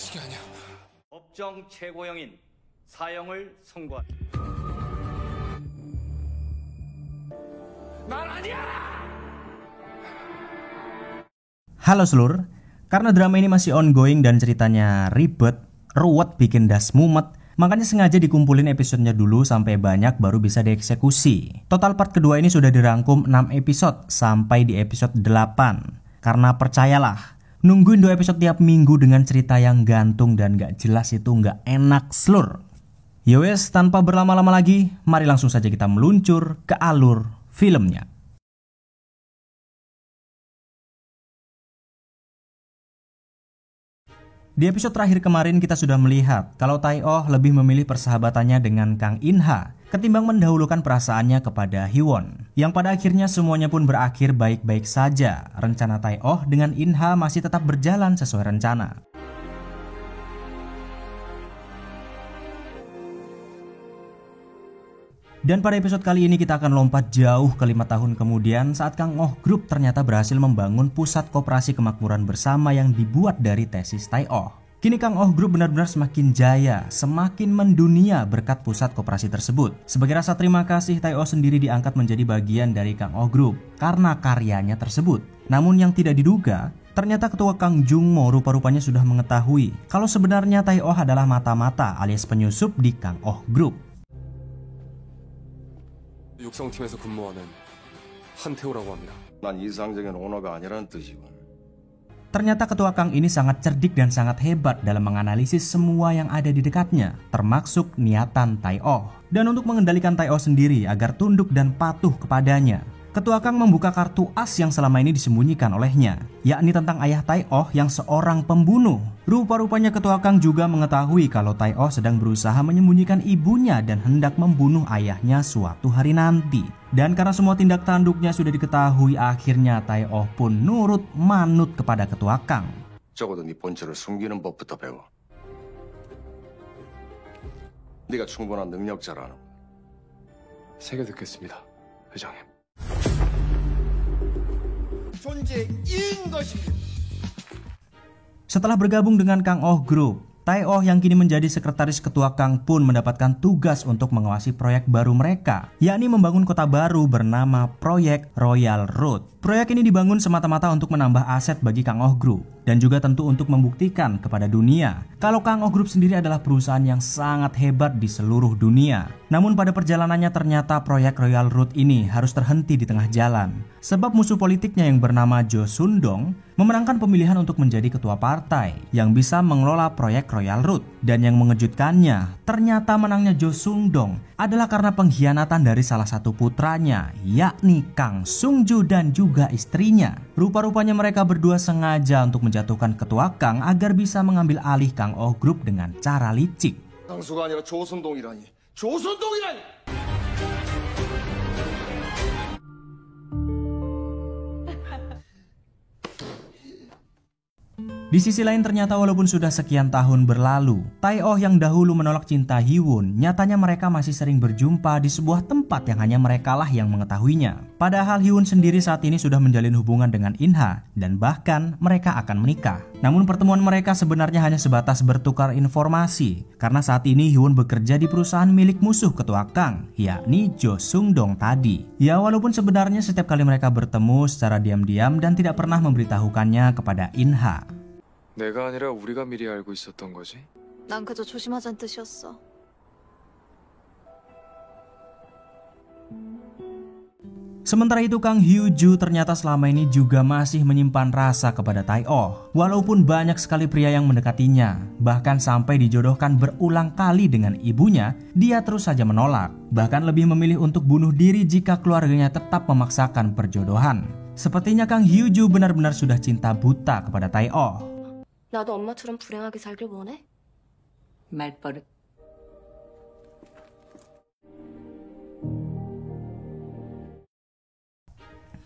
자식이 아니야. 법정 최고형인 사형을 선고한. 난 아니야. Halo seluruh, karena drama ini masih ongoing dan ceritanya ribet, ruwet, bikin das mumet, makanya sengaja dikumpulin episodenya dulu sampai banyak baru bisa dieksekusi. Total part kedua ini sudah dirangkum 6 episode sampai di episode 8. Karena percayalah, nungguin 2 episode tiap minggu dengan cerita yang gantung dan gak jelas itu gak enak seluruh. Yowes, tanpa berlama-lama lagi, mari langsung saja kita meluncur ke alur filmnya. Di episode terakhir kemarin kita sudah melihat kalau Tae-oh lebih memilih persahabatannya dengan Kang In-ha ketimbang mendahulukan perasaannya kepada Hee-won. Yang pada akhirnya semuanya pun berakhir baik-baik saja. Rencana Tae-oh dengan In-ha masih tetap berjalan sesuai rencana. Dan pada episode kali ini kita akan lompat jauh ke 5 tahun kemudian saat Kang Oh Group ternyata berhasil membangun pusat koperasi kemakmuran bersama yang dibuat dari tesis Tae-oh. Kini Kang Oh Group benar-benar semakin jaya, semakin mendunia berkat pusat koperasi tersebut. Sebagai rasa terima kasih, Tae-oh sendiri diangkat menjadi bagian dari Kang Oh Group karena karyanya tersebut. Namun yang tidak diduga, ternyata ketua Kang Jung-mo rupa-rupanya sudah mengetahui kalau sebenarnya Tae-oh adalah mata-mata alias penyusup di Kang Oh Group. 육성팀에서 근무하는 한태호라고 합니다. 난 이상적인 오너가 아니라는 뜻이군. Ternyata ketua Kang ini sangat cerdik dan sangat hebat dalam menganalisis semua yang ada di dekatnya, termasuk niatan Tae-oh. Dan untuk mengendalikan Tae-oh sendiri agar tunduk dan patuh kepadanya, ketua Kang membuka kartu as yang selama ini disembunyikan olehnya, yakni tentang ayah Tae-oh yang seorang pembunuh. Rupa-rupanya ketua Kang juga mengetahui kalau Tae-oh sedang berusaha menyembunyikan ibunya dan hendak membunuh ayahnya suatu hari nanti. Dan karena semua tindak tanduknya sudah diketahui, akhirnya Tae-oh pun nurut manut kepada ketua Kang. 적어도 네 본체를 숨기는 법부터 배워. 네가 충분한 능력자라는. 새겨 듣겠습니다, 회장님. 존재인 것입니다. Setelah bergabung dengan Kang Oh Group, Tae-oh yang kini menjadi sekretaris ketua Kang pun mendapatkan tugas untuk mengawasi proyek baru mereka, yakni membangun kota baru bernama Proyek Royal Road. Proyek ini dibangun semata-mata untuk menambah aset bagi Kang Oh Group dan juga tentu untuk membuktikan kepada dunia kalau Kang Oh Group sendiri adalah perusahaan yang sangat hebat di seluruh dunia. Namun pada perjalanannya ternyata proyek Royal Road ini harus terhenti di tengah jalan sebab musuh politiknya yang bernama Jo Sundong memenangkan pemilihan untuk menjadi ketua partai yang bisa mengelola proyek Royal Road. Dan yang mengejutkannya, ternyata menangnya Jo Sundong adalah karena pengkhianatan dari salah satu putranya, yakni Kang Sung-ju dan juga istrinya. Rupa-rupanya mereka berdua sengaja untuk menjatuhkan ketua Kang agar bisa mengambil alih Kang Oh Group dengan cara licik. 상수가 아니라 조선동이라니. 조선동이라니. Di sisi lain ternyata walaupun sudah sekian tahun berlalu, Tae-oh yang dahulu menolak cinta Hee-won, nyatanya mereka masih sering berjumpa di sebuah tempat yang hanya merekalah yang mengetahuinya. Padahal Hee-won sendiri saat ini sudah menjalin hubungan dengan In-ha dan bahkan mereka akan menikah. Namun pertemuan mereka sebenarnya hanya sebatas bertukar informasi karena saat ini Hee-won bekerja di perusahaan milik musuh ketua Kang, yakni Jo Sung-dong tadi. Ya walaupun sebenarnya setiap kali mereka bertemu secara diam-diam dan tidak pernah memberitahukannya kepada In-ha. 내가 아니라 우리가 미리 알고 있었던 거지? 난 그저 조심하자는 뜻이었어. Sementara itu Kang Hyo-ju ternyata selama ini juga masih menyimpan rasa kepada Tae-oh. Walaupun banyak sekali pria yang mendekatinya, bahkan sampai dijodohkan berulang kali dengan ibunya, dia terus saja menolak. Bahkan lebih memilih untuk bunuh diri jika keluarganya tetap memaksakan perjodohan. Sepertinya Kang Hyo-ju benar-benar sudah cinta buta kepada Tae-oh. 나도 엄마처럼 불행하게 살길 원해? 말버릇.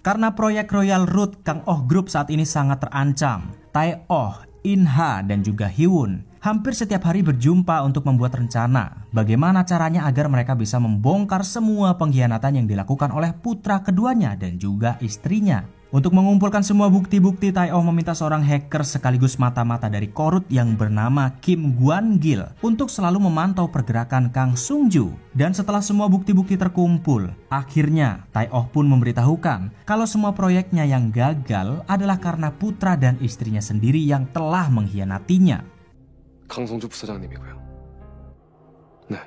Karena proyek Royal Road Kang Oh Group saat ini sangat terancam, Tae-oh, In-ha, dan juga Hee-won hampir setiap hari berjumpa untuk membuat rencana bagaimana caranya agar mereka bisa membongkar semua pengkhianatan yang dilakukan oleh putra keduanya dan juga istrinya. Untuk mengumpulkan semua bukti-bukti, Tai Oh meminta seorang hacker sekaligus mata-mata dari Korut yang bernama Kim Guan-gil untuk selalu memantau pergerakan Kang Sung-ju. Dan setelah semua bukti-bukti terkumpul, akhirnya Tai Oh pun memberitahukan kalau semua proyeknya yang gagal adalah karena putra dan istrinya sendiri yang telah mengkhianatinya. 강성주 부사장님이고요. 네.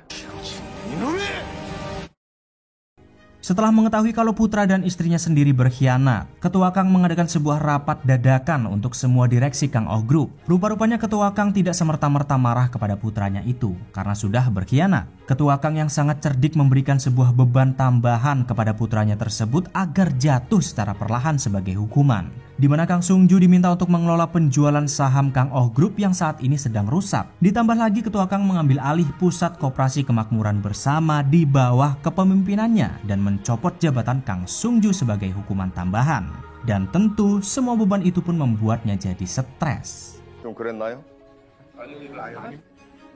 Setelah mengetahui kalau putra dan istrinya sendiri berkhianat, Ketua Kang mengadakan sebuah rapat dadakan untuk semua direksi Kang Oh Group. Rupa-rupanya Ketua Kang tidak semerta-merta marah kepada putranya itu karena sudah berkhianat. Ketua Kang yang sangat cerdik memberikan sebuah beban tambahan kepada putranya tersebut agar jatuh secara perlahan sebagai hukuman. Di mana Kang Sung-ju diminta untuk mengelola penjualan saham Kang Oh Group yang saat ini sedang rusak. Ditambah lagi Ketua Kang mengambil alih pusat koperasi kemakmuran bersama di bawah kepemimpinannya dan mencopot jabatan Kang Sung-ju sebagai hukuman tambahan. Dan tentu semua beban itu pun membuatnya jadi stres. 좀 그랬나요?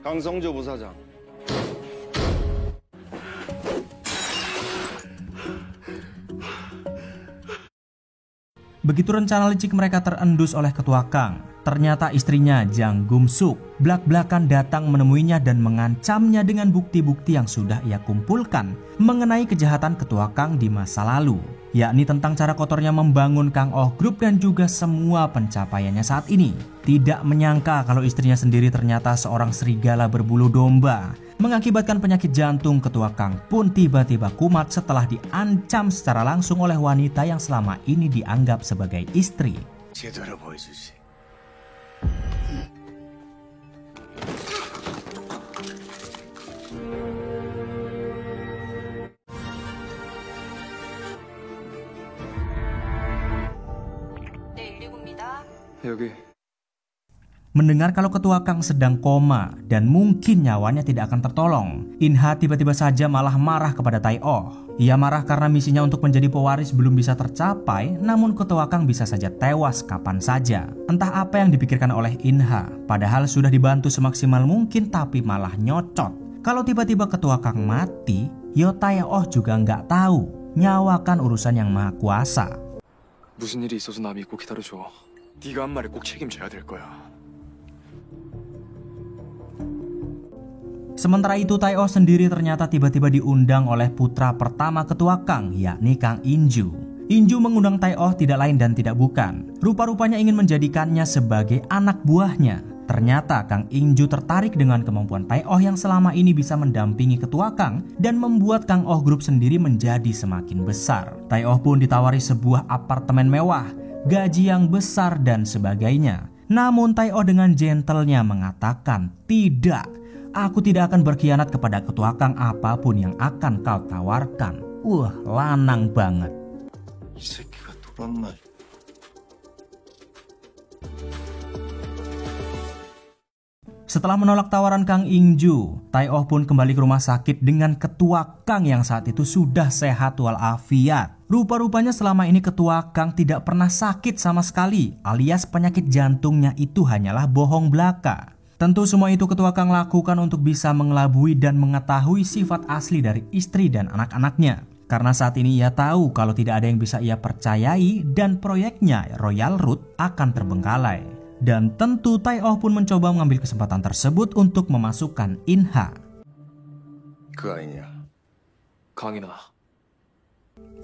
강성주 부사장. Begitu rencana licik mereka terendus oleh Ketua Kang, ternyata istrinya Jang Gum-suk blak-blakan datang menemuinya dan mengancamnya dengan bukti-bukti yang sudah ia kumpulkan mengenai kejahatan Ketua Kang di masa lalu, yakni tentang cara kotornya membangun Kang Oh Group dan juga semua pencapaiannya saat ini. Tidak menyangka kalau istrinya sendiri ternyata seorang serigala berbulu domba. Mengakibatkan penyakit jantung, Ketua Kang pun tiba-tiba kumat setelah diancam secara langsung oleh wanita yang selama ini dianggap sebagai istri. 제대로 보여주지. 여기. Mendengar kalau Ketua Kang sedang koma dan mungkin nyawanya tidak akan tertolong, In-ha tiba-tiba saja malah marah kepada Tai Oh. Ia marah karena misinya untuk menjadi pewaris belum bisa tercapai, namun Ketua Kang bisa saja tewas kapan saja. Entah apa yang dipikirkan oleh In-ha, padahal sudah dibantu semaksimal mungkin tapi malah nyocot. Kalau tiba-tiba Ketua Kang mati, yo Tai Oh juga nggak tahu. Nyawa kan urusan yang maha kuasa. 무슨 일이 있어서 남이 있고 기다려줘. 네가 한 말에 꼭 책임져야 될 거야. Sementara itu Tai Oh sendiri ternyata tiba-tiba diundang oleh putra pertama Ketua Kang, yakni Kang In-ju. In-ju mengundang Tai Oh tidak lain dan tidak bukan, rupa-rupanya ingin menjadikannya sebagai anak buahnya. Ternyata Kang In-ju tertarik dengan kemampuan Tai Oh yang selama ini bisa mendampingi Ketua Kang dan membuat Kang Oh Group sendiri menjadi semakin besar. Tai Oh pun ditawari sebuah apartemen mewah, gaji yang besar dan sebagainya. Namun Tai Oh dengan gentlenya mengatakan, "Tidak, aku tidak akan berkhianat kepada Ketua Kang apapun yang akan kau tawarkan." Wah, lanang banget. 이 새끼가 돌았나? Setelah menolak tawaran Kang In-ju, Tai Oh pun kembali ke rumah sakit dengan Ketua Kang yang saat itu sudah sehat walafiat. Rupa-rupanya selama ini Ketua Kang tidak pernah sakit sama sekali, alias penyakit jantungnya itu hanyalah bohong belaka. Tentu semua itu Ketua Kang lakukan untuk bisa mengelabui dan mengetahui sifat asli dari istri dan anak-anaknya. Karena saat ini ia tahu kalau tidak ada yang bisa ia percayai dan proyeknya Royal Road akan terbengkalai. Dan tentu Tai Oh pun mencoba mengambil kesempatan tersebut untuk memasukkan In-ha. 그 아이냐? 강인아.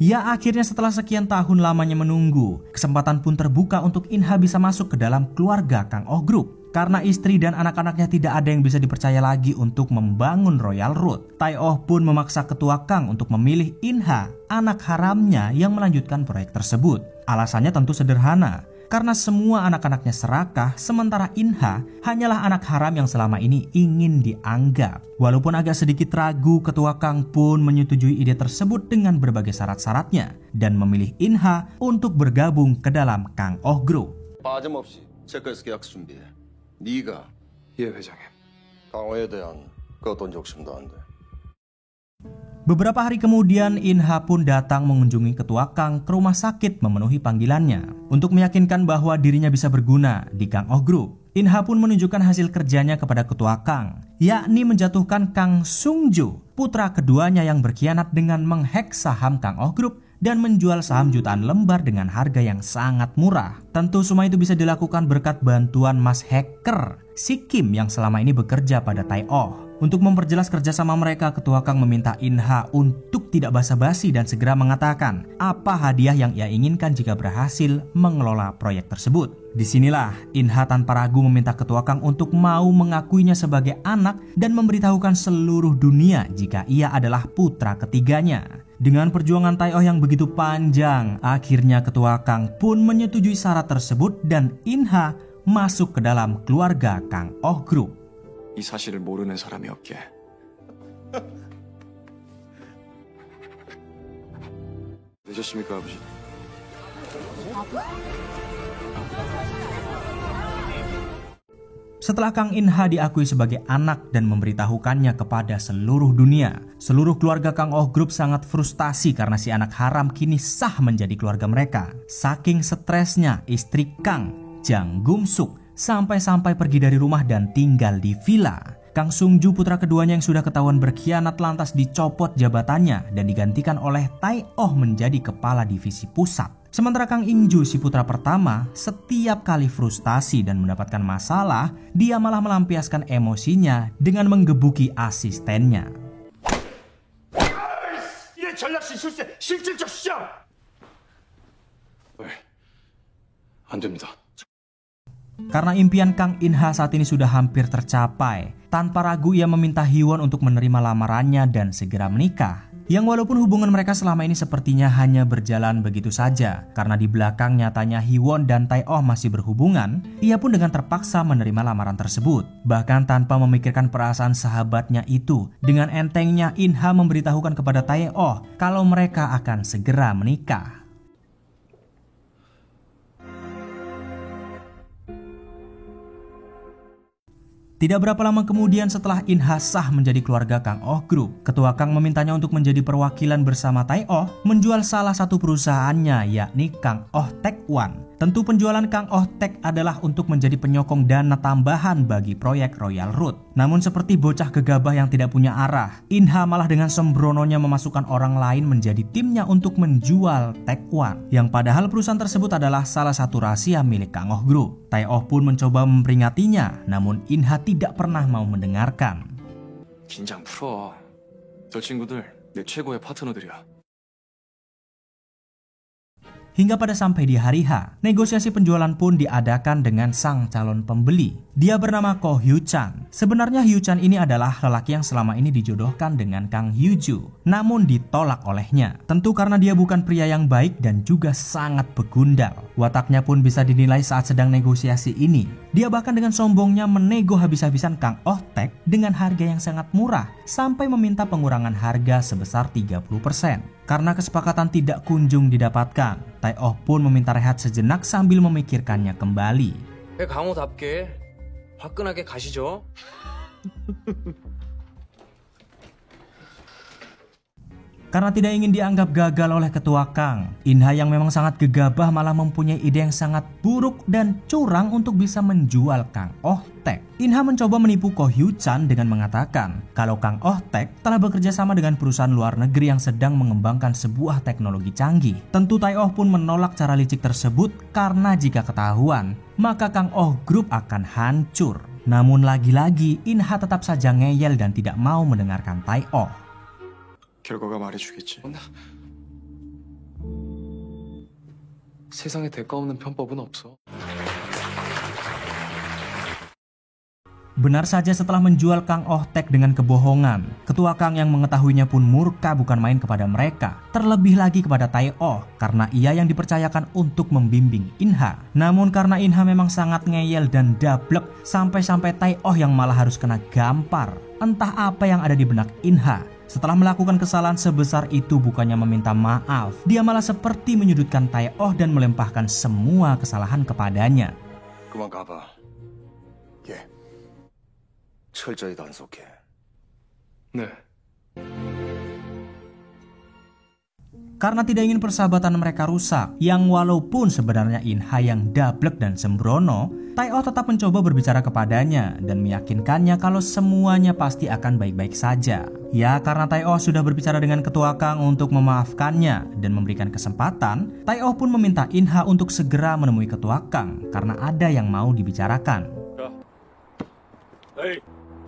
Ya akhirnya setelah sekian tahun lamanya menunggu, kesempatan pun terbuka untuk In-ha bisa masuk ke dalam keluarga Kang Oh Group. Karena istri dan anak-anaknya tidak ada yang bisa dipercaya lagi untuk membangun Royal Road, Tai Oh pun memaksa Ketua Kang untuk memilih In-ha, anak haramnya yang melanjutkan proyek tersebut. Alasannya tentu sederhana, karena semua anak-anaknya serakah, sementara In-ha hanyalah anak haram yang selama ini ingin dianggap. Walaupun agak sedikit ragu, Ketua Kang pun menyetujui ide tersebut dengan berbagai syarat-syaratnya dan memilih In-ha untuk bergabung ke dalam Kang Oh Group. 빠짐없이 체크해서 계약 준비해. 네가 예, 회장님. 강호에 대한 그 어떤 욕심도 안 돼. Beberapa hari kemudian In-ha pun datang mengunjungi Ketua Kang ke rumah sakit memenuhi panggilannya untuk meyakinkan bahwa dirinya bisa berguna di Kang Oh Group. In-ha pun menunjukkan hasil kerjanya kepada Ketua Kang, yakni menjatuhkan Kang Sung-ju, putra keduanya yang berkhianat dengan menghack saham Kang Oh Group dan menjual saham jutaan lembar dengan harga yang sangat murah. Tentu semua itu bisa dilakukan berkat bantuan Mas Hacker, si Kim yang selama ini bekerja pada Tai-Oh. Untuk memperjelas kerjasama mereka, Ketua Kang meminta In-ha untuk tidak basa-basi dan segera mengatakan apa hadiah yang ia inginkan jika berhasil mengelola proyek tersebut. Disinilah In-ha tanpa ragu meminta Ketua Kang untuk mau mengakuinya sebagai anak dan memberitahukan seluruh dunia jika ia adalah putra ketiganya. Dengan perjuangan Tai-Oh yang begitu panjang, akhirnya Ketua Kang pun menyetujui syarat tersebut dan In-ha masuk ke dalam keluarga Kang Oh Group. 이 사실을 모르는 사람이 없게. 되셨습니까, 아버지? Setelah Kang In-ha diakui sebagai anak dan memberitahukannya kepada seluruh dunia, seluruh keluarga Kang Oh Group sangat frustasi karena si anak haram kini sah menjadi keluarga mereka. Saking stresnya, istri Kang, Jang Gum-suk, sampai-sampai pergi dari rumah dan tinggal di villa. Kang Sung-ju, putra keduanya yang sudah ketahuan berkhianat, lantas dicopot jabatannya dan digantikan oleh Tai-Oh menjadi kepala divisi pusat. Sementara Kang In-ju, si putra pertama, setiap kali frustasi dan mendapatkan masalah, dia malah melampiaskan emosinya dengan menggebuki asistennya. 이게 전략실 실세, 실질적 시장! 왜? 안 됩니다. Karena impian Kang In-ha saat ini sudah hampir tercapai, tanpa ragu ia meminta Hee-won untuk menerima lamarannya dan segera menikah. Yang walaupun hubungan mereka selama ini sepertinya hanya berjalan begitu saja, karena di belakang nyatanya Hee-won dan Tai-Oh masih berhubungan, ia pun dengan terpaksa menerima lamaran tersebut. Bahkan tanpa memikirkan perasaan sahabatnya itu, dengan entengnya In-ha memberitahukan kepada Tai-Oh kalau mereka akan segera menikah. Tidak berapa lama kemudian setelah In-ha sah menjadi keluarga Kang Oh Group, Ketua Kang memintanya untuk menjadi perwakilan bersama Tai-Oh menjual salah satu perusahaannya, yakni Kang Oh Tech One. Tentu penjualan Kang Oh Tech adalah untuk menjadi penyokong dana tambahan bagi proyek Royal Road. Namun seperti bocah gegabah yang tidak punya arah, In-ha malah dengan sembrononya memasukkan orang lain menjadi timnya untuk menjual Tech One, yang padahal perusahaan tersebut adalah salah satu rahasia milik Kang Oh Group. Tai-Oh pun mencoba memperingatinya, namun In-ha tidak pernah mau mendengarkan. 긴장 풀어. 저 친구들 내 최고의 파트너들이야. Hingga pada sampai di hari H, negosiasi penjualan pun diadakan dengan sang calon pembeli. Dia bernama Ko Hyu-chan. Sebenarnya Hyu-chan ini adalah lelaki yang selama ini dijodohkan dengan Kang Hyu-ju, namun ditolak olehnya. Tentu karena dia bukan pria yang baik dan juga sangat begundal. Wataknya pun bisa dinilai saat sedang negosiasi ini. Dia bahkan dengan sombongnya menego habis-habisan Kang Oh Tech dengan harga yang sangat murah, sampai meminta pengurangan harga sebesar 30%. Karena kesepakatan tidak kunjung didapatkan, Tai-Oh pun meminta rehat sejenak sambil memikirkannya kembali. 강호답게 화끈하게 가시죠. Karena tidak ingin dianggap gagal oleh Ketua Kang, In-ha yang memang sangat gegabah malah mempunyai ide yang sangat buruk dan curang untuk bisa menjual Kang Oh Tech. In-ha mencoba menipu Ko Hyu-chan dengan mengatakan kalau Kang Oh Tech telah bekerja sama dengan perusahaan luar negeri yang sedang mengembangkan sebuah teknologi canggih. Tentu Tai-Oh pun menolak cara licik tersebut karena jika ketahuan, maka Kang Oh Group akan hancur. Namun lagi-lagi In-ha tetap saja ngeyel dan tidak mau mendengarkan Tai-Oh. 결과가 말해주겠지. 세상에 대가 없는 편법은 없어. Benar saja, setelah menjual Kang Oh Tech dengan kebohongan, Ketua Kang yang mengetahuinya pun murka bukan main kepada mereka, terlebih lagi kepada Tai-Oh karena ia yang dipercayakan untuk membimbing In-ha. Namun karena In-ha memang sangat ngeyel dan dablek, sampai-sampai Tai-Oh yang malah harus kena gampar. Entah apa yang ada di benak In-ha. Setelah melakukan kesalahan sebesar itu, bukannya meminta maaf, dia malah seperti menyudutkan Tai-Oh dan melempahkan semua kesalahan kepadanya. 그만 가봐. 예. 철저히 단속해. 네. karena tidak ingin persahabatan mereka rusak. Yang walaupun sebenarnya In-ha yang dablek dan sembrono, Tai-oh tetap mencoba berbicara kepadanya dan meyakinkannya kalau semuanya pasti akan baik-baik saja. Ya, karena Tai-oh sudah berbicara dengan ketua Kang untuk memaafkannya dan memberikan kesempatan, Tai-oh pun meminta In-ha untuk segera menemui ketua Kang karena ada yang mau dibicarakan.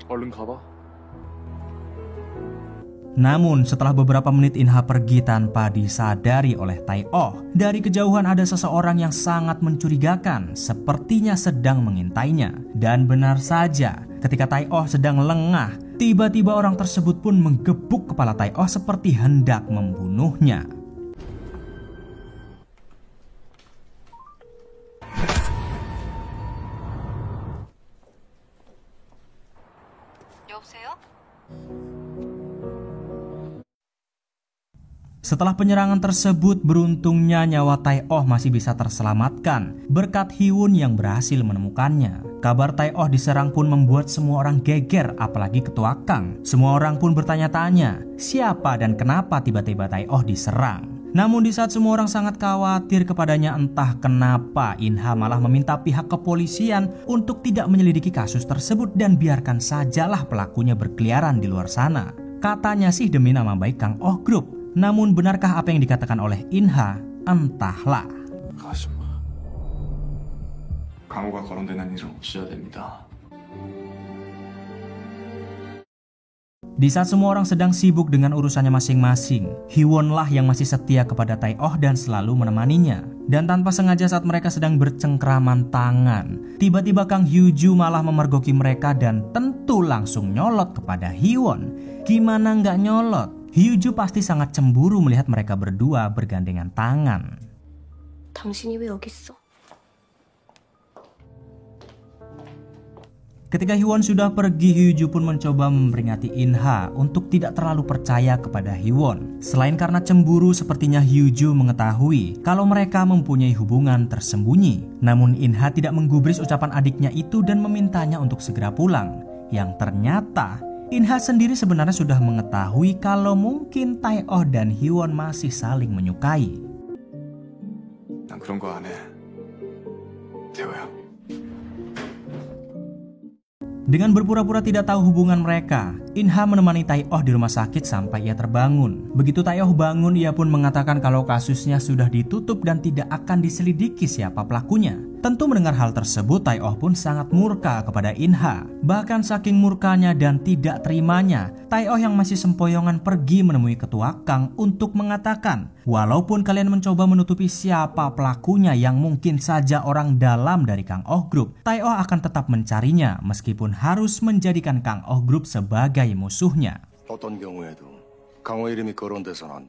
얼른 가봐. Namun setelah beberapa menit In-ha pergi tanpa disadari oleh Tai-oh, dari kejauhan ada seseorang yang sangat mencurigakan, sepertinya sedang mengintainya. Dan benar saja, ketika Tai-oh sedang lengah, tiba-tiba orang tersebut pun menggebuk kepala Tai-oh seperti hendak membunuhnya. 여보세요? Setelah penyerangan tersebut, beruntungnya nyawa Tai-oh masih bisa terselamatkan berkat Hee-won yang berhasil menemukannya. Kabar Tai-oh diserang pun membuat semua orang geger, apalagi ketua Kang. Semua orang pun bertanya-tanya, siapa dan kenapa tiba-tiba Tai-oh diserang. Namun di saat semua orang sangat khawatir kepadanya, entah kenapa In-ha malah meminta pihak kepolisian untuk tidak menyelidiki kasus tersebut dan biarkan sajalah pelakunya berkeliaran di luar sana. Katanya sih demi nama baik Kang Oh Group. Namun benarkah apa yang dikatakan oleh In-ha? Entahlah. 가지마. 강호가 거론되는 일은 없어야 됩니다. Di saat semua orang sedang sibuk dengan urusannya masing-masing, Hee-won lah yang masih setia kepada Tai-oh dan selalu menemaninya. Dan tanpa sengaja saat mereka sedang bercengkraman tangan, tiba-tiba Kang Hyo-ju malah memergoki mereka dan tentu langsung nyolot kepada Hee-won. Gimana nggak nyolot? Hyo-ju pasti sangat cemburu melihat mereka berdua bergandengan tangan. 당신이 왜 여기 있어? Ketika Hee-won sudah pergi, Hyo-ju pun mencoba memperingati In-ha untuk tidak terlalu percaya kepada Hee-won. Selain karena cemburu, sepertinya Hyo-ju mengetahui kalau mereka mempunyai hubungan tersembunyi. Namun In-ha tidak menggubris ucapan adiknya itu dan memintanya untuk segera pulang. Yang ternyata In-ha sendiri sebenarnya sudah mengetahui kalau mungkin Tai-oh dan Hee-won masih saling menyukai. 난 그런 거 안 해. 태호야. Dengan berpura-pura tidak tahu hubungan mereka, In-ha menemani Tai-oh di rumah sakit sampai ia terbangun. Begitu Tai-oh bangun, ia pun mengatakan kalau kasusnya sudah ditutup dan tidak akan diselidiki siapa pelakunya. Tentu mendengar hal tersebut, Tai-oh pun sangat murka kepada In-ha. Bahkan saking murkanya dan tidak terimanya, Tai-oh yang masih sempoyongan pergi menemui ketua Kang untuk mengatakan, walaupun kalian mencoba menutupi siapa pelakunya yang mungkin saja orang dalam dari Kang Oh Group, Tai-oh akan tetap mencarinya meskipun harus menjadikan Kang Oh Group sebagai musuhnya. 어떤 경우에도 강호 이름이 거론돼서는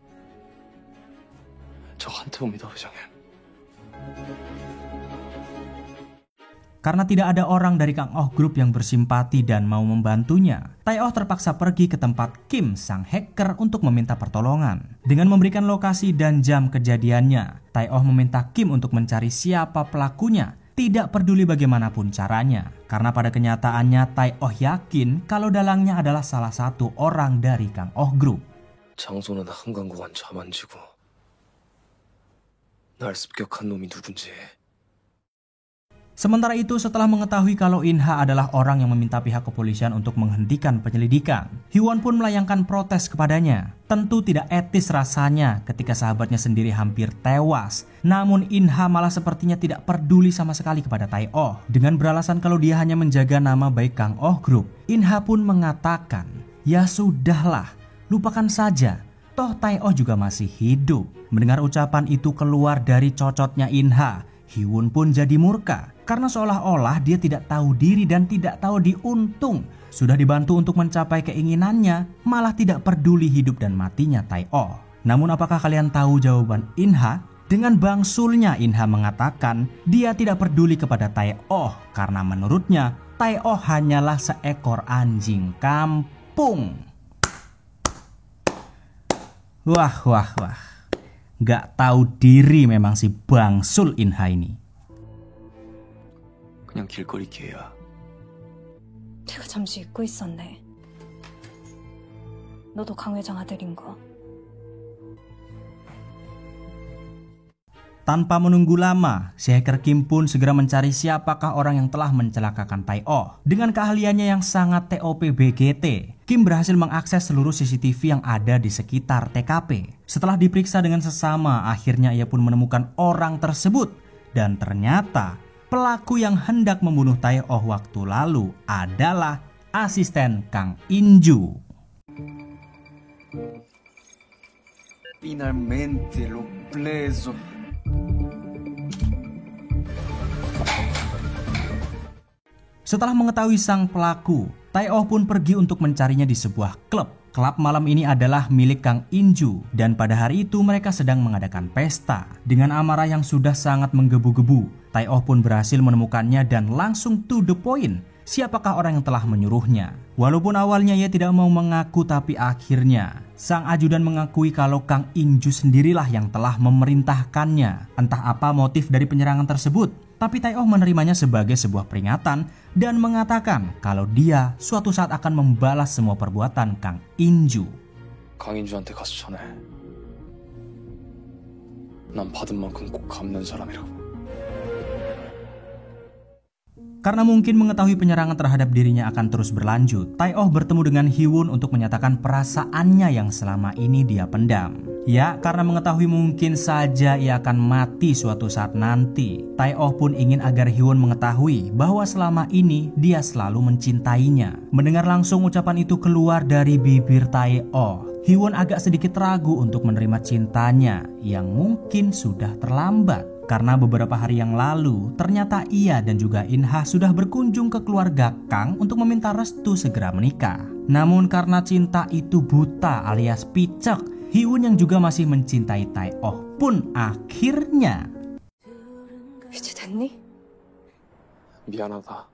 저 한태호입니다, 회장님. Karena tidak ada orang dari Kang Oh Group yang bersimpati dan mau membantunya, Tai-oh terpaksa pergi ke tempat Kim, sang hacker, untuk meminta pertolongan. Dengan memberikan lokasi dan jam kejadiannya, Tai-oh meminta Kim untuk mencari siapa pelakunya, tidak peduli bagaimanapun caranya. Karena pada kenyataannya Tai-oh yakin kalau dalangnya adalah salah satu orang dari Kang Oh Group. 장소는 한강공원 자만지고 날 습격한 놈이 누군지. Sementara itu, setelah mengetahui kalau In-ha adalah orang yang meminta pihak kepolisian untuk menghentikan penyelidikan, Hee-won pun melayangkan protes kepadanya. Tentu tidak etis rasanya ketika sahabatnya sendiri hampir tewas. Namun In-ha malah sepertinya tidak peduli sama sekali kepada Tai-oh. Dengan beralasan kalau dia hanya menjaga nama baik Kang Oh Group, In-ha pun mengatakan, ya sudahlah, lupakan saja. Toh Tai-oh juga masih hidup. Mendengar ucapan itu keluar dari cocotnya In-ha, Hee-won pun jadi murka karena seolah-olah dia tidak tahu diri dan tidak tahu diuntung. Sudah dibantu untuk mencapai keinginannya, malah tidak peduli hidup dan matinya Tai-oh. Namun apakah kalian tahu jawaban In-ha? Dengan bangsulnya In-ha mengatakan dia tidak peduli kepada Tai-oh karena menurutnya Tai-oh hanyalah seekor anjing kampung. Wah. Gak tahu diri memang si bangsul In-ha ini. 그냥 길거리 개야. 내가 잠시 잊고 있었네. 너도 강 회장 아들인 거. Tanpa menunggu lama, si hacker Kim pun segera mencari siapakah orang yang telah mencelakakan Tai-Oh. Dengan keahliannya yang sangat TOP BGT, Kim berhasil mengakses seluruh CCTV yang ada di sekitar TKP. Setelah diperiksa dengan sesama, akhirnya ia pun menemukan orang tersebut. Dan ternyata, pelaku yang hendak membunuh Tai-Oh waktu lalu adalah asisten Kang In-ju. Finalmente lo preso. Setelah mengetahui sang pelaku, Tai-Oh pun pergi untuk mencarinya di sebuah klub. Klub malam ini adalah milik Kang In-ju dan pada hari itu mereka sedang mengadakan pesta. Dengan amarah yang sudah sangat menggebu-gebu, Tai-Oh pun berhasil menemukannya dan langsung to the point. Siapakah orang yang telah menyuruhnya? Walaupun awalnya ia tidak mau mengaku, tapi akhirnya sang ajudan mengakui kalau Kang In-ju sendirilah yang telah memerintahkannya. Entah apa motif dari penyerangan tersebut, tapi Tai-Oh menerimanya sebagai sebuah peringatan dan mengatakan kalau dia suatu saat akan membalas semua perbuatan Kang In-ju. 강인주한테 가서 전해. 난 받은 만큼 꼭 갚는 사람이라고. Karena mungkin mengetahui penyerangan terhadap dirinya akan terus berlanjut, Tai-Oh bertemu dengan Hee-won untuk menyatakan perasaannya yang selama ini dia pendam. Ya, karena mengetahui mungkin saja ia akan mati suatu saat nanti, Tai-Oh pun ingin agar Hee-won mengetahui bahwa selama ini dia selalu mencintainya. Mendengar langsung ucapan itu keluar dari bibir Tai-Oh, Hee-won agak sedikit ragu untuk menerima cintanya yang mungkin sudah terlambat. Karena beberapa hari yang lalu, ternyata ia dan juga In-ha sudah berkunjung ke keluarga Kang untuk meminta restu segera menikah. Namun karena cinta itu buta alias picek, Hee-won yang juga masih mencintai Tai-Oh pun akhirnya 이제 됐니? 미안하다.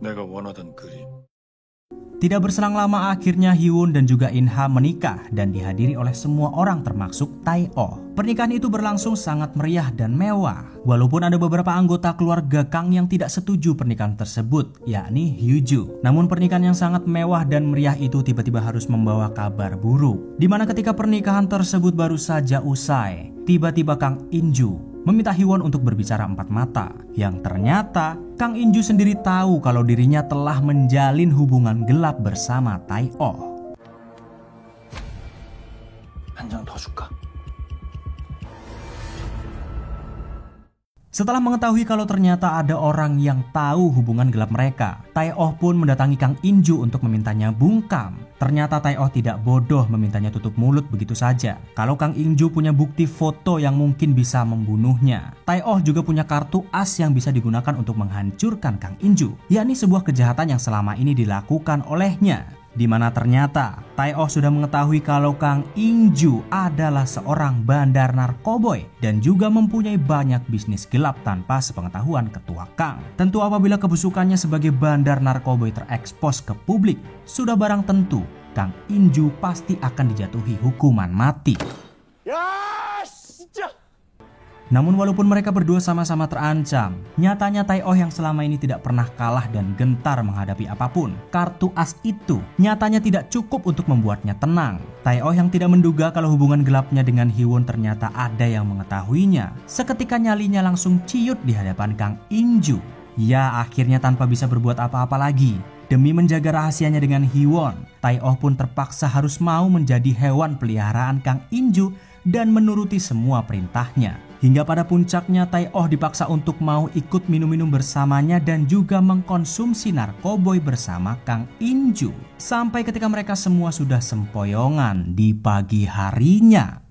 내가 원하던 그림. Tidak berselang lama akhirnya Hee-won dan juga In-ha menikah dan dihadiri oleh semua orang termasuk Tai-Oh. Pernikahan itu berlangsung sangat meriah dan mewah. Walaupun ada beberapa anggota keluarga Kang yang tidak setuju pernikahan tersebut, yakni Hyu-ju. Namun pernikahan yang sangat mewah dan meriah itu tiba-tiba harus membawa kabar buruk. Dimana ketika pernikahan tersebut baru saja usai, tiba-tiba Kang In-ju meminta Hee-won untuk berbicara empat mata. Yang ternyata Kang In-ju sendiri tahu kalau dirinya telah menjalin hubungan gelap bersama Tai-Oh. 한 장 더 줄까? Setelah mengetahui kalau ternyata ada orang yang tahu hubungan gelap mereka, Tai-Oh pun mendatangi Kang In-ju untuk memintanya bungkam. Ternyata Tai-Oh tidak bodoh memintanya tutup mulut begitu saja. Kalau Kang In-ju punya bukti foto yang mungkin bisa membunuhnya. Tai-Oh juga punya kartu as yang bisa digunakan untuk menghancurkan Kang In-ju, yakni sebuah kejahatan yang selama ini dilakukan olehnya. Di mana ternyata Tai-Oh sudah mengetahui kalau Kang In-ju adalah seorang bandar narkoboy dan juga mempunyai banyak bisnis gelap tanpa sepengetahuan ketua Kang. Tentu apabila kebusukannya sebagai bandar narkoboy terekspos ke publik, sudah barang tentu Kang In-ju pasti akan dijatuhi hukuman mati. 야, 진짜! Namun walaupun mereka berdua sama-sama terancam, nyatanya Tai-Oh yang selama ini tidak pernah kalah dan gentar menghadapi apapun, kartu as itu nyatanya tidak cukup untuk membuatnya tenang. Tai-Oh yang tidak menduga kalau hubungan gelapnya dengan Hee-won ternyata ada yang mengetahuinya. Seketika nyalinya langsung ciut di hadapan Kang In-ju. Ya, akhirnya tanpa bisa berbuat apa-apa lagi. Demi menjaga rahasianya dengan Hee-won, Tai-Oh pun terpaksa harus mau menjadi hewan peliharaan Kang In-ju dan menuruti semua perintahnya. Hingga pada puncaknya Tai-Oh dipaksa untuk mau ikut minum-minum bersamanya dan juga mengkonsumsi narkoboy bersama Kang In-ju. Sampai ketika mereka semua sudah sempoyongan di pagi harinya.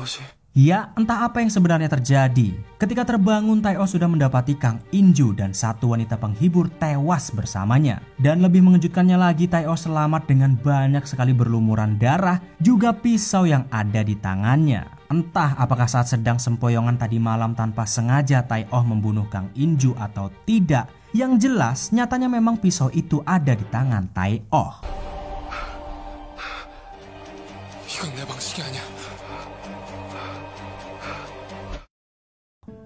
뭐지? Ya, entah apa yang sebenarnya terjadi. Ketika terbangun, Tai-Oh sudah mendapati Kang In-ju dan satu wanita penghibur tewas bersamanya. Dan lebih mengejutkannya lagi, Tai-Oh selamat dengan banyak sekali berlumuran darah, juga pisau yang ada di tangannya. Entah apakah saat sedang sempoyongan tadi malam tanpa sengaja Tai-Oh membunuh Kang In-ju atau tidak. Yang jelas, nyatanya memang pisau itu ada di tangan Tai-Oh. 이건 내 방식이 아니야.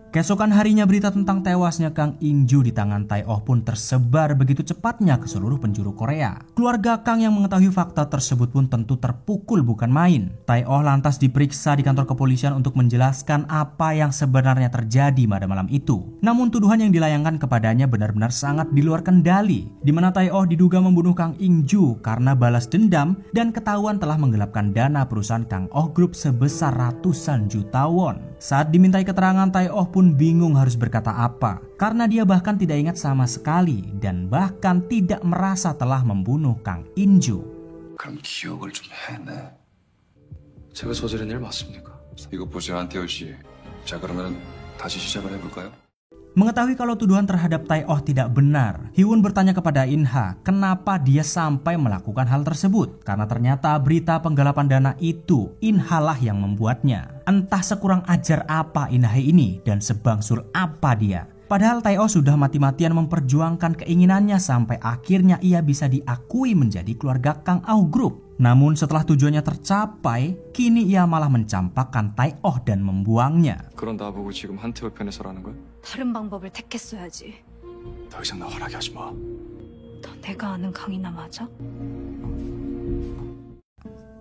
Keesokan harinya berita tentang tewasnya Kang In-ju di tangan Tai-oh pun tersebar begitu cepatnya ke seluruh penjuru Korea. Keluarga Kang yang mengetahui fakta tersebut pun tentu terpukul bukan main. Tai-oh lantas diperiksa di kantor kepolisian untuk menjelaskan apa yang sebenarnya terjadi pada malam itu. Namun tuduhan yang dilayangkan kepadanya benar-benar sangat di luar kendali, di mana Tai-oh diduga membunuh Kang In-ju karena balas dendam dan ketahuan telah menggelapkan dana perusahaan Kang Oh Group sebesar ratusan juta won. Saat dimintai keterangan, Tai-oh pun bingung harus berkata apa, karena dia bahkan tidak ingat sama sekali dan bahkan tidak merasa telah membunuh Kang In-ju. 그럼 기억을 좀 해내. 제가 저지른 일 맞습니까? 이거 보세요, 안태호 씨. 자, 그러면 다시 시작을 해볼까요? Mengetahui kalau tuduhan terhadap Tai-oh tidak benar, Hee-won bertanya kepada In-ha kenapa dia sampai melakukan hal tersebut. Karena ternyata berita penggelapan dana itu In-ha lah yang membuatnya. Entah sekurang ajar apa In-ha ini dan sebangsul apa dia. Padahal Tai-oh sudah mati-matian memperjuangkan keinginannya sampai akhirnya ia bisa diakui menjadi keluarga Kang Oh Group. Namun setelah tujuannya tercapai, kini ia malah mencampakkan Tai-oh dan membuangnya. 그런 나보고 지금 한태호 편에 서라는 거야? 다른 방법을 택했어야지. 더 이상 나 화나게 하지 마. 너 내가 아는 강이나 맞아?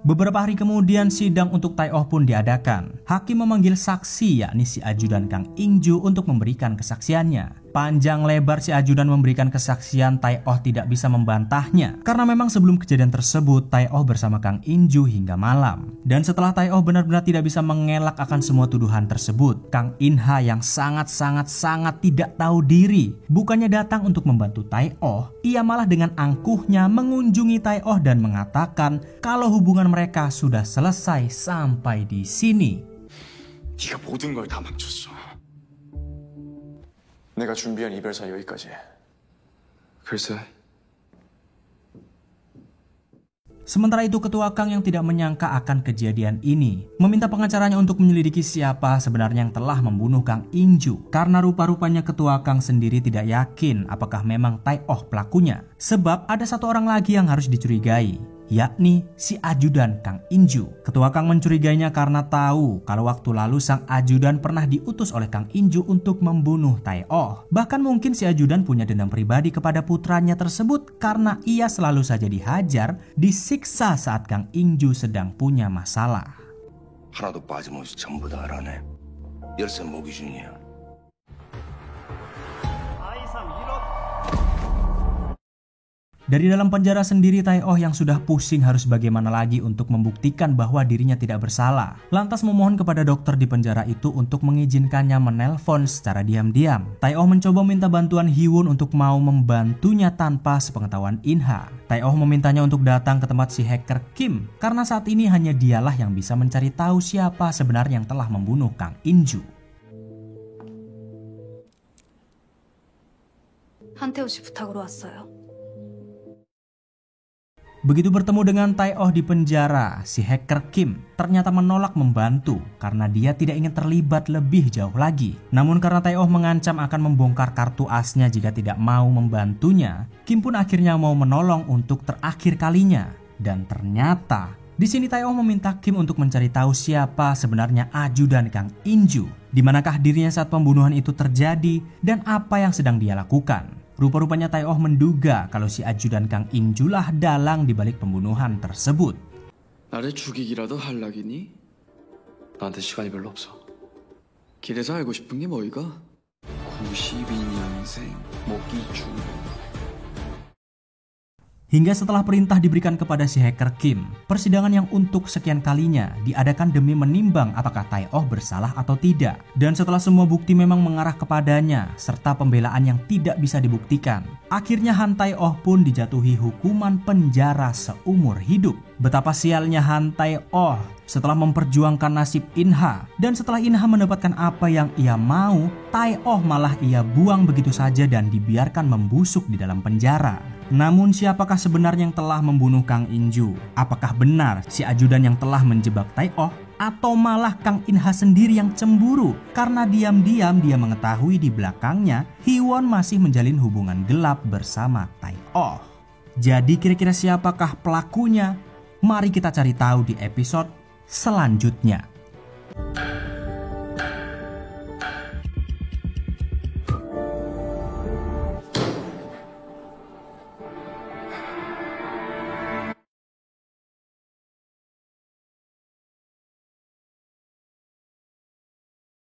Beberapa hari kemudian sidang untuk Tai-oh pun diadakan. Hakim memanggil saksi yakni si ajudan Kang In-ju untuk memberikan kesaksiannya. Panjang lebar si ajudan memberikan kesaksian, Tai-oh tidak bisa membantahnya karena memang sebelum kejadian tersebut Tai-oh bersama Kang In-ju hingga malam. Dan setelah Tai-oh benar-benar tidak bisa mengelak akan semua tuduhan tersebut, Kang In-ha yang sangat tidak tahu diri bukannya datang untuk membantu Tai-oh, ia malah dengan angkuhnya mengunjungi Tai-oh dan mengatakan kalau hubungan mereka sudah selesai sampai di sini. 네가 모든 걸 다 망쳤어. 내가 준비한 이별사 여기까지. 글쎄. Sementara itu ketua Kang yang tidak menyangka akan kejadian ini meminta pengacaranya untuk menyelidiki siapa sebenarnya yang telah membunuh Kang In-ju. Karena rupa-rupanya ketua Kang sendiri tidak yakin apakah memang Tai-oh pelakunya. Sebab ada satu orang lagi yang harus dicurigai, yakni si ajudan Kang In-ju. Ketua Kang mencurigainya karena tahu kalau waktu lalu sang ajudan pernah diutus oleh Kang In-ju untuk membunuh Tai-oh. Bahkan mungkin si ajudan punya dendam pribadi kepada putranya tersebut karena ia selalu saja dihajar, disiksa saat Kang In-ju sedang punya masalah. 하나도 빠짐없이 전부 다 알아내. 열쇠 모기 중이야. Dari dalam penjara sendiri, Tai-oh yang sudah pusing harus bagaimana lagi untuk membuktikan bahwa dirinya tidak bersalah, lantas memohon kepada dokter di penjara itu untuk mengizinkannya menelpon secara diam-diam. Tai-oh mencoba minta bantuan Hee-won untuk mau membantunya tanpa sepengetahuan In-ha. Tai-oh memintanya untuk datang ke tempat si hacker Kim karena saat ini hanya dialah yang bisa mencari tahu siapa sebenarnya yang telah membunuh Kang In-ju. 한태호 씨 부탁으로 왔어요. Begitu bertemu dengan Tai-oh di penjara, si hacker Kim ternyata menolak membantu karena dia tidak ingin terlibat lebih jauh lagi. Namun karena Tai-oh mengancam akan membongkar kartu asnya jika tidak mau membantunya, Kim pun akhirnya mau menolong untuk terakhir kalinya. Dan ternyata di sini Tai-oh meminta Kim untuk mencari tahu siapa sebenarnya ajudan Kang In-ju, di manakah dirinya saat pembunuhan itu terjadi dan apa yang sedang dia lakukan. Rupa-rupanya Tai-oh menduga kalau si ajudan Kang In-ju lah dalang di balik pembunuhan tersebut. 나를 죽이기라도 할락이니? 나한테 시간이 별로 없어. 길에서 알고 싶은 게 뭐이가? 92년생 모기주. Hingga setelah perintah diberikan kepada si hacker Kim, persidangan yang untuk sekian kalinya diadakan demi menimbang apakah Tai-oh bersalah atau tidak. Dan setelah semua bukti memang mengarah kepadanya, serta pembelaan yang tidak bisa dibuktikan, akhirnya Han Tai-oh pun dijatuhi hukuman penjara seumur hidup. Betapa sialnya Han Tai-oh setelah memperjuangkan nasib In-ha, dan setelah In-ha mendapatkan apa yang ia mau, Tai-oh malah ia buang begitu saja dan dibiarkan membusuk di dalam penjara. Namun siapakah sebenarnya yang telah membunuh Kang In-ju? Apakah benar si ajudan yang telah menjebak Tai-oh? Atau malah Kang In-ha sendiri yang cemburu karena diam-diam dia mengetahui di belakangnya Hee-won masih menjalin hubungan gelap bersama Tai-oh? Jadi kira-kira siapakah pelakunya? Mari kita cari tahu di episode selanjutnya.